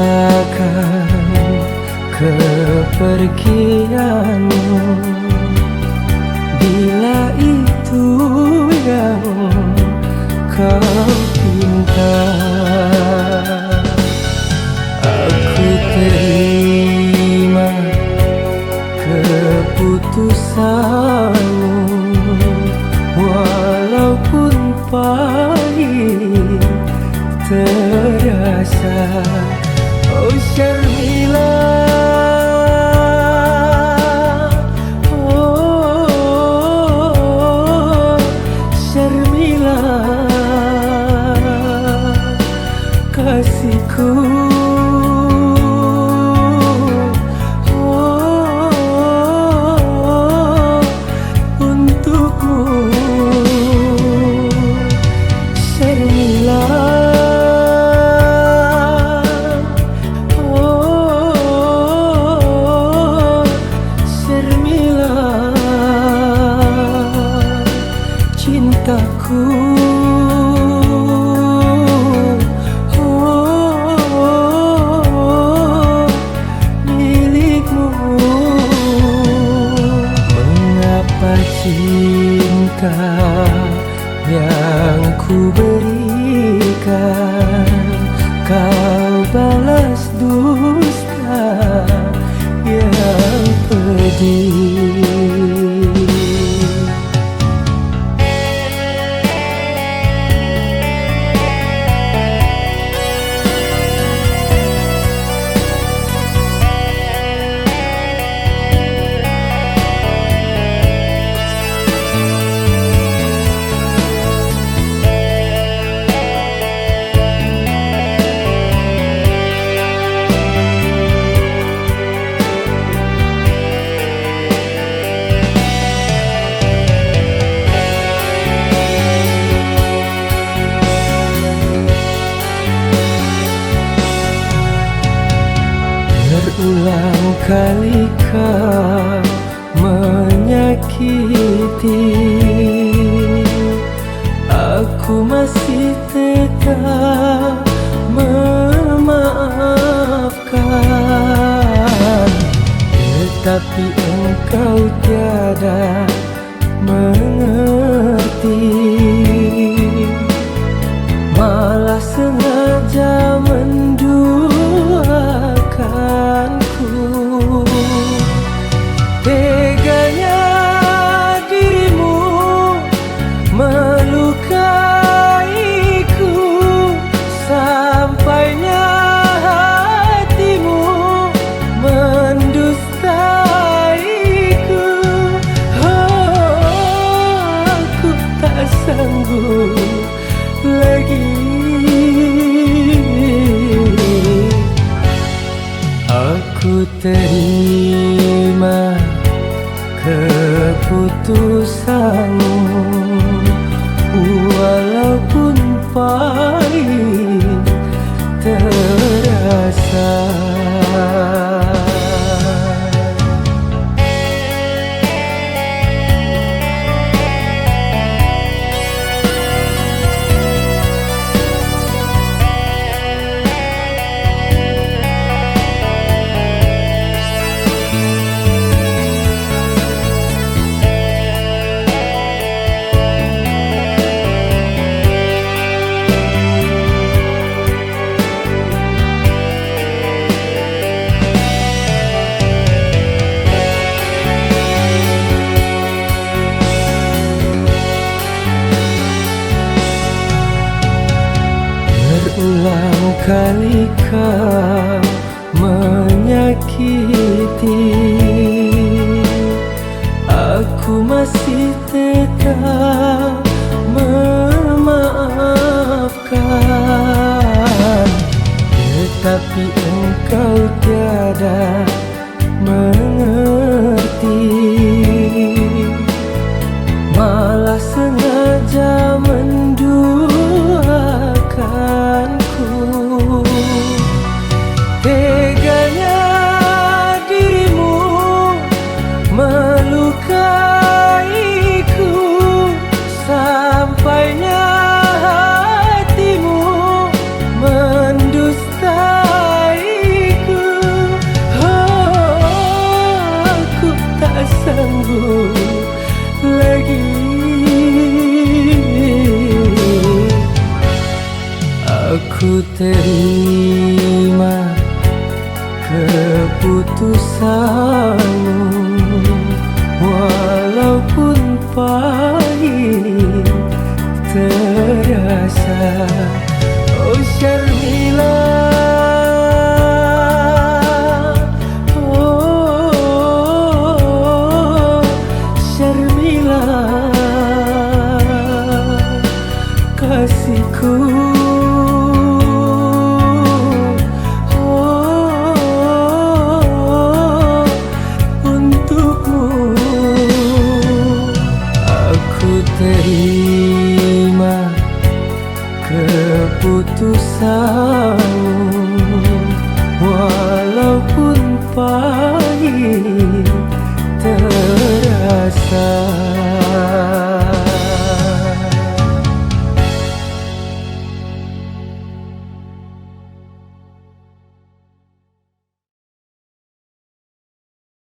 merasakan kepergianmu, bila itu yang kau pinta. Aku terima keputusanmu, walaupun pahit terasa. Oh Syarmila, oh Syarmila, kasihku. Cintaku, milikmu. Mengapa cinta yang ku berikan kau balas dusta yang pedih? Berulang kali kau menyakiti, aku masih tetap memaafkan. Tetapi engkau tiada mengerti, malah sengaja menduakanku. Teganya dirimu melukaiku, sampainya hatimu mendustaiku. Oh, aku tak sanggup lagi. Aku terima keputusanmu, walaupun pahit terasa. Berulang kali kau menyakiti, aku masih tetap memaafkan. Tetapi engkau tiada mengerti, malah sengaja menduakanku. Teganya dirimu melukaiku, sampainya hatimu mendustai. keputusanmu, walaupun pahit terasa. Oh Syarmila, oh Syarmila, kasihku. Terima keputusanmu, walaupun pahit terasa.